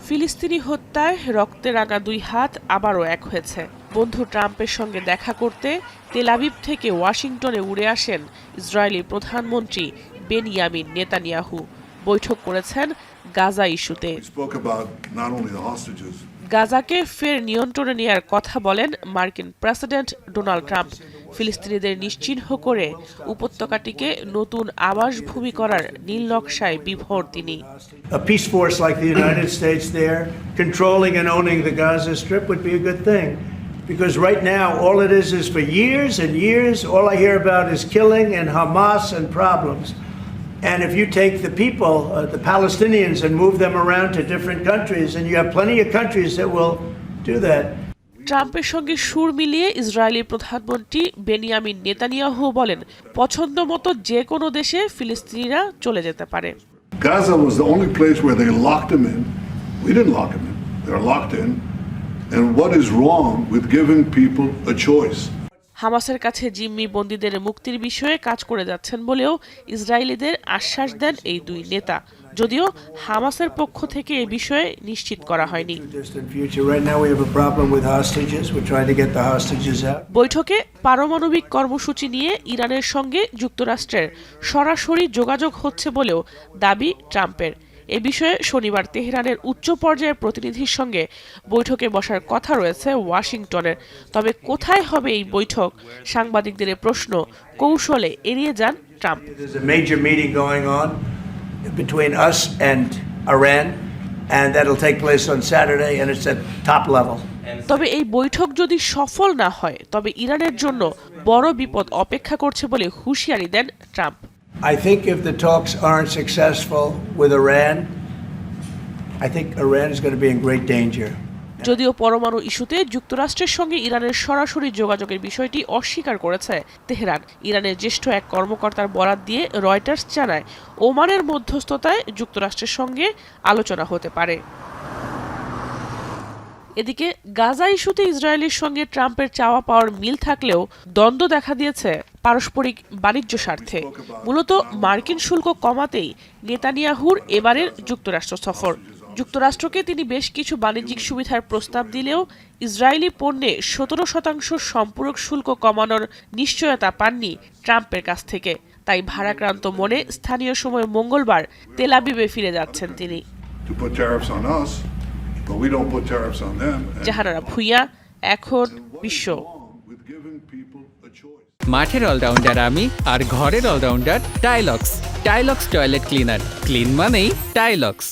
ফিলিস্তিনি হত্যায় রক্তে রাঙা দুই হাত আবারও এক হয়েছে। বন্ধু ট্রাম্পের সঙ্গে দেখা করতে তেল আবিব থেকে ওয়াশিংটনে উড়ে আসেন ইসরায়েলি প্রধানমন্ত্রী বেনিয়ামিন নেতানিয়াহু। বৈঠক করেছেন গাজা ইস্যুতে। গাজাকে ফের নিয়ন্ত্রণে নেয়ার কথা বলেন মার্কিন প্রেসিডেন্ট ডোনাল্ড ট্রাম্প। ফিলিস্তিনিদের নিশ্চিহ্ন করে উপত্যকাটিকে নতুন আবাসভূমি করার নীল নকশায় বিভোর তিনি। A peace force like the United States there controlling and owning the Gaza Strip would be a good thing, because right now all it is for years and years all I hear about is killing and Hamas and problems. And if you take the people, the Palestinians, and move them around to different countries, and you have plenty of countries that will do that. ট্রাম্পের সঙ্গে সুর মিলিয়ে Israeli প্রধানমন্ত্রী Benjamin Netanyahu বলেন, পছন্দ মতো যে কোনো দেশে ফিলিস্তিনিরা চলে যেতে পারে। Gaza was the only place where they locked them in. We didn't lock them in. They're locked in. And what is wrong with giving people a choice? হামাসের কাছে জিম্মি বন্দীদের মুক্তির বিষয়ে কাজ করে যাচ্ছেন বলেও ইসরায়েলিদের আশ্বাস দেন এই দুই নেতা, যদিও হামাসের পক্ষ থেকে এ বিষয়ে নিশ্চিত করা হয়নি। বৈঠকে পারমাণবিক কর্মসূচি নিয়ে ইরানের সঙ্গে যুক্তরাষ্ট্রের সরাসরি যোগাযোগ হচ্ছে বলেও দাবি ট্রাম্পের। এ বিষয়ে শনিবার তেহরানের উচ্চ পর্যায়ের প্রতিনিধির সঙ্গে বৈঠকে বসার কথা রয়েছে ওয়াশিংটনের। তবে কোথায় হবে এই বৈঠক, সাংবাদিকদের প্রশ্ন কৌশলে এড়িয়ে যান ট্রাম্প। তবে এই বৈঠক যদি সফল না হয় তবে ইরানের জন্য বড় বিপদ অপেক্ষা করছে বলে হুঁশিয়ারি দেন Trump. I think if the talks aren't successful with Iran, I think Iran is going to be in great danger. যদিও পরমাণু ইস্যুতে যুক্তরাষ্ট্রের সঙ্গে ইরানের সরাসরি যোগাযোগের বিষয়টি অস্বীকার করেছে তেহরান। ইরানের জ্যেষ্ঠ এক কর্মকর্তার বরাত দিয়ে রয়টার্স জানায়, ওমানের মধ্যস্থতায় যুক্তরাষ্ট্রের সঙ্গে আলোচনা হতে পারে। এদিকে গাজা ইস্যুতে ইসরায়েলের সঙ্গে ট্রাম্পের চাওয়া পাওয়ার মিল থাকলেও দ্বন্দ্ব দেখা দিয়েছে পারস্পরিক বাণিজ্য স্বার্থে। মূলত মার্কিন শুল্ক কমাতেই নেতানিয়াহুর এবারের যুক্তরাষ্ট্র সফর। যুক্তরাষ্ট্রকে তিনি বেশ কিছু বাণিজ্যিক সুবিধার প্রস্তাব দিলেও ইসরায়েলি পণ্যে 17% সম্পূরক শুল্ক কমানোর নিশ্চয়তা পাননি ট্রাম্পের কাছ থেকে। তাই ভারাক্রান্ত মনে স্থানীয় সময় মঙ্গলবার তেল আবিবে ফিরে যাচ্ছেন তিনি। জাহানারা ভুঁইয়া, এখন বিশ্ব। মাঠের অলরাউন্ডার আমি, আর ঘরের allrounder Tilex. Tilex toilet cleaner, clean মানেই টাইলক্স।